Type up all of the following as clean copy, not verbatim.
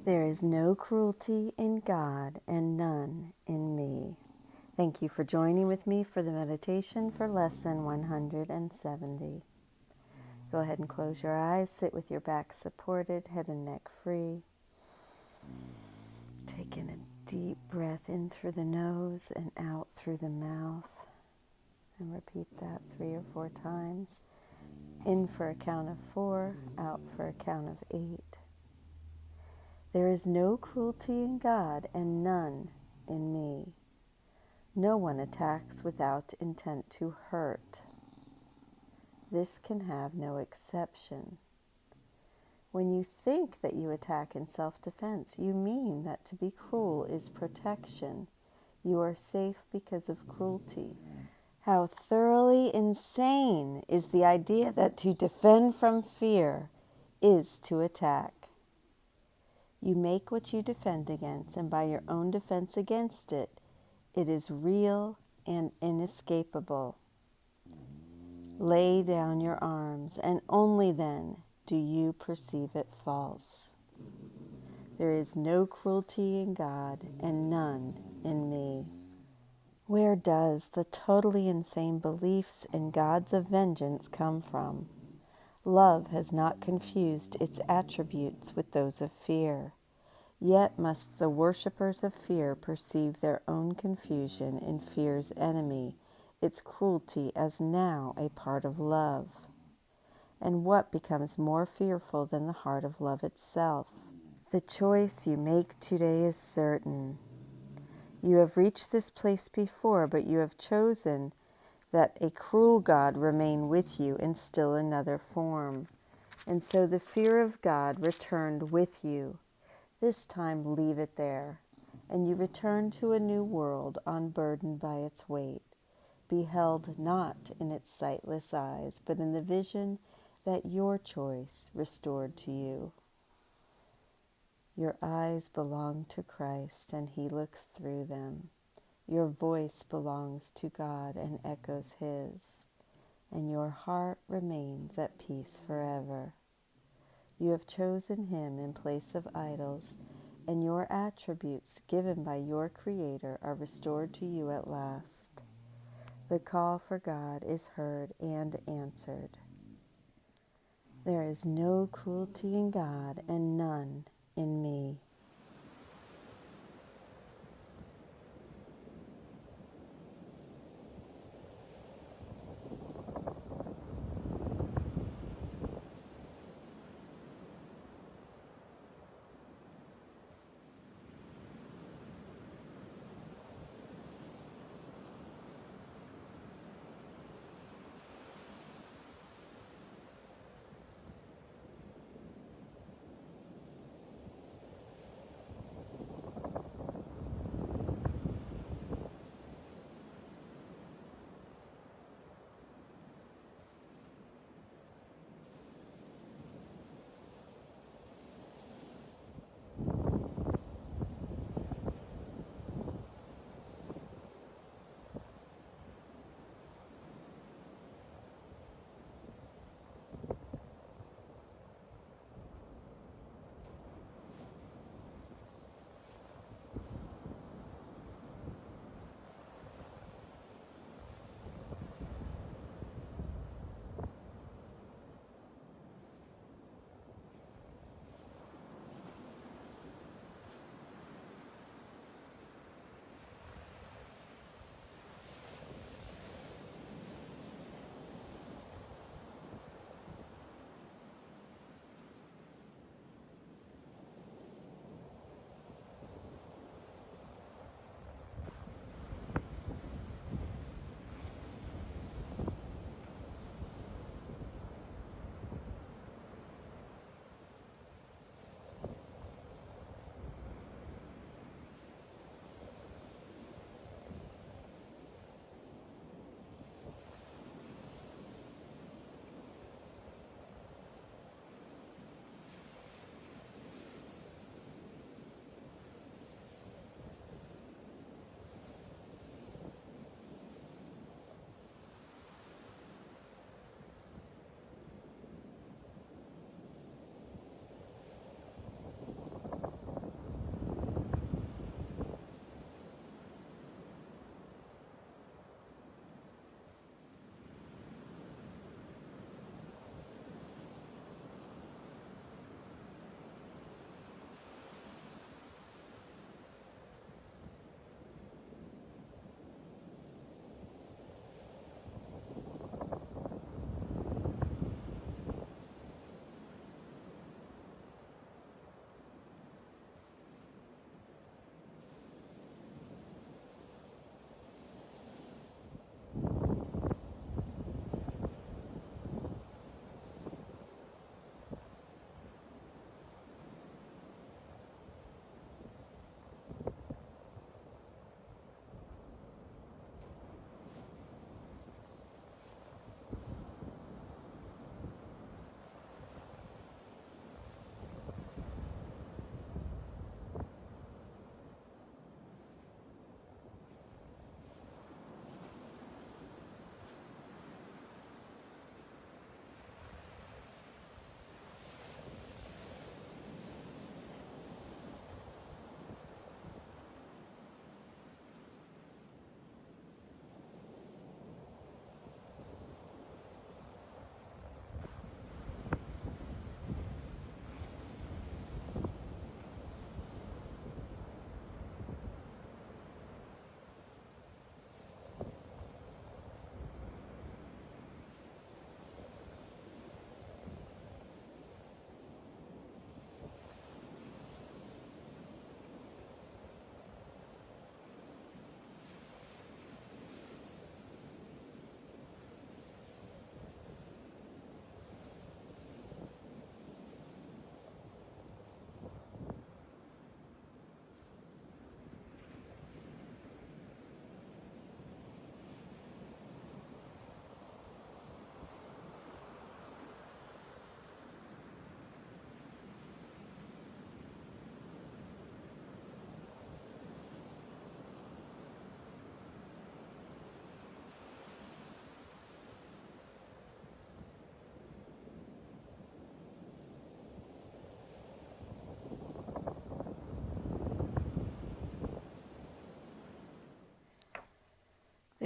There is no cruelty in God and none in me. Thank you for joining with me for the meditation for lesson 170. Go ahead and close your eyes. Sit with your back supported, head and neck free. Take in a deep breath in through the nose and out through the mouth. And repeat that 3 or 4 times. In for a count of 4, out for a count of 8. There is no cruelty in God and none in me. No one attacks without intent to hurt. This can have no exception. When you think that you attack in self-defense, you mean that to be cruel is protection. You are safe because of cruelty. How thoroughly insane is the idea that to defend from fear is to attack. You make what you defend against, and by your own defense against it, it is real and inescapable. Lay down your arms, and only then do you perceive it false. There is no cruelty in God and none in me. Where does the totally insane beliefs in gods of vengeance come from? Love has not confused its attributes with those of fear. Yet must the worshippers of fear perceive their own confusion in fear's enemy, its cruelty as now a part of love. And what becomes more fearful than the heart of love itself? The choice you make today is certain. You have reached this place before, but you have chosen that a cruel God remain with you in still another form. And so the fear of God returned with you. This time leave it there, and you return to a new world unburdened by its weight, beheld not in its sightless eyes, but in the vision that your choice restored to you. Your eyes belong to Christ, and He looks through them. Your voice belongs to God and echoes His, and your heart remains at peace forever. You have chosen Him in place of idols, and your attributes given by your Creator are restored to you at last. The call for God is heard and answered. There is no cruelty in God and none in me.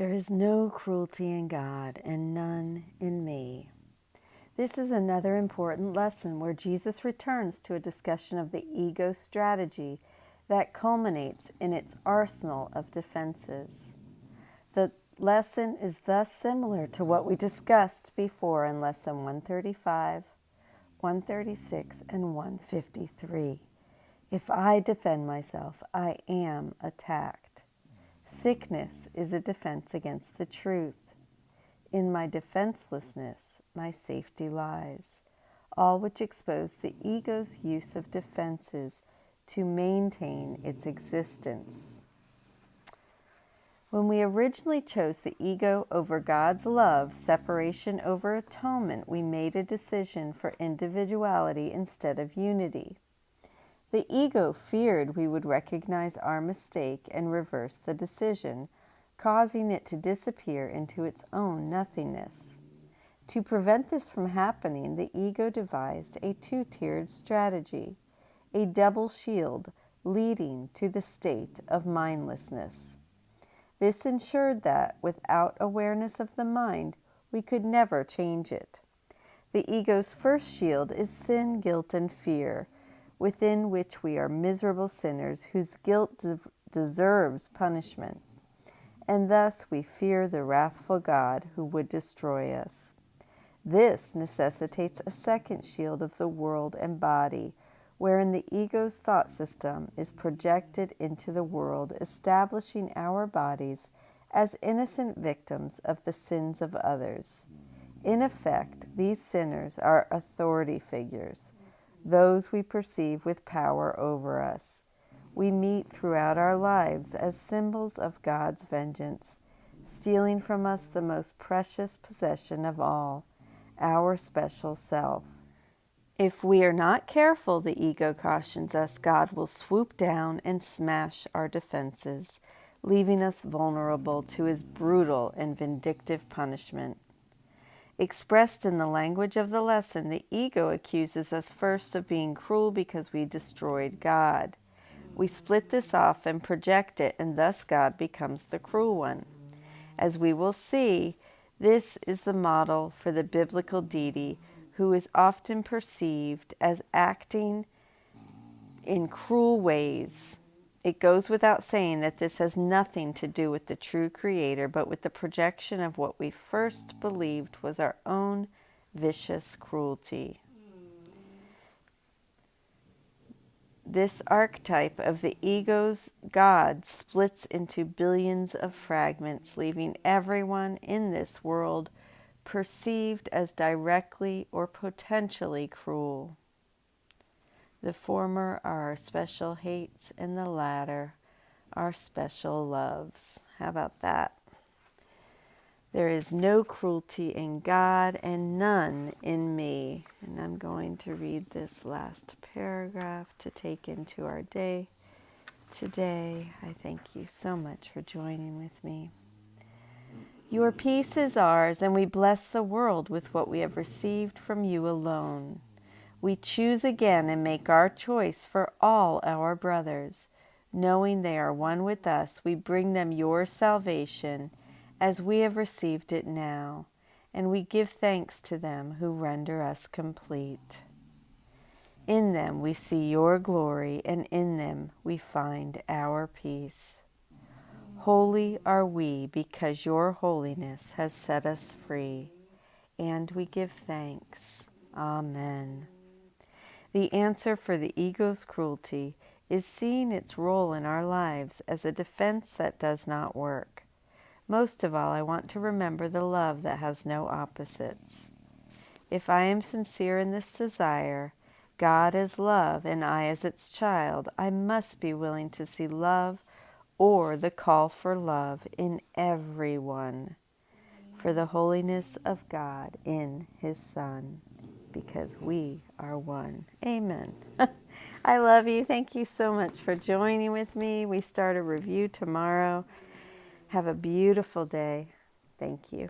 There is no cruelty in God and none in me. This is another important lesson where Jesus returns to a discussion of the ego strategy that culminates in its arsenal of defenses. The lesson is thus similar to what we discussed before in Lesson 135, 136, and 153. If I defend myself, I am attacked. Sickness is a defense against the truth. In my defenselessness, my safety lies, all which expose the ego's use of defenses to maintain its existence. When we originally chose the ego over God's love, separation over atonement, we made a decision for individuality instead of unity. The ego feared we would recognize our mistake and reverse the decision, causing it to disappear into its own nothingness. To prevent this from happening, the ego devised a two-tiered strategy, a double shield leading to the state of mindlessness. This ensured that, without awareness of the mind, we could never change it. The ego's first shield is sin, guilt, and fear, within which we are miserable sinners whose guilt deserves punishment, and thus we fear the wrathful God who would destroy us. This necessitates a second shield of the world and body, wherein the ego's thought system is projected into the world, establishing our bodies as innocent victims of the sins of others. In effect, these sinners are authority figures, those we perceive with power over us. We meet throughout our lives as symbols of God's vengeance, stealing from us the most precious possession of all, our special self. If we are not careful, the ego cautions us, God will swoop down and smash our defenses, leaving us vulnerable to his brutal and vindictive punishment. Expressed in the language of the lesson, the ego accuses us first of being cruel because we destroyed God. We split this off and project it, and thus God becomes the cruel one. As we will see, this is the model for the biblical deity, who is often perceived as acting in cruel ways. It goes without saying that this has nothing to do with the true Creator, but with the projection of what we first believed was our own vicious cruelty. This archetype of the ego's God splits into billions of fragments, leaving everyone in this world perceived as directly or potentially cruel. The former are our special hates, and the latter our special loves. How about that? There is no cruelty in God and none in me. And I'm going to read this last paragraph to take into our day today. I thank you so much for joining with me. Your peace is ours, and we bless the world with what we have received from you alone. We choose again and make our choice for all our brothers. Knowing they are one with us, we bring them your salvation as we have received it now, and we give thanks to them who render us complete. In them we see your glory, and in them we find our peace. Holy are we because your holiness has set us free, and we give thanks. Amen. The answer for the ego's cruelty is seeing its role in our lives as a defense that does not work. Most of all, I want to remember the love that has no opposites. If I am sincere in this desire, God as love and I as its child, I must be willing to see love or the call for love in everyone, for the holiness of God in his Son, because we are one. Amen. I love you. Thank you so much for joining with me. We start a review tomorrow. Have a beautiful day. Thank you.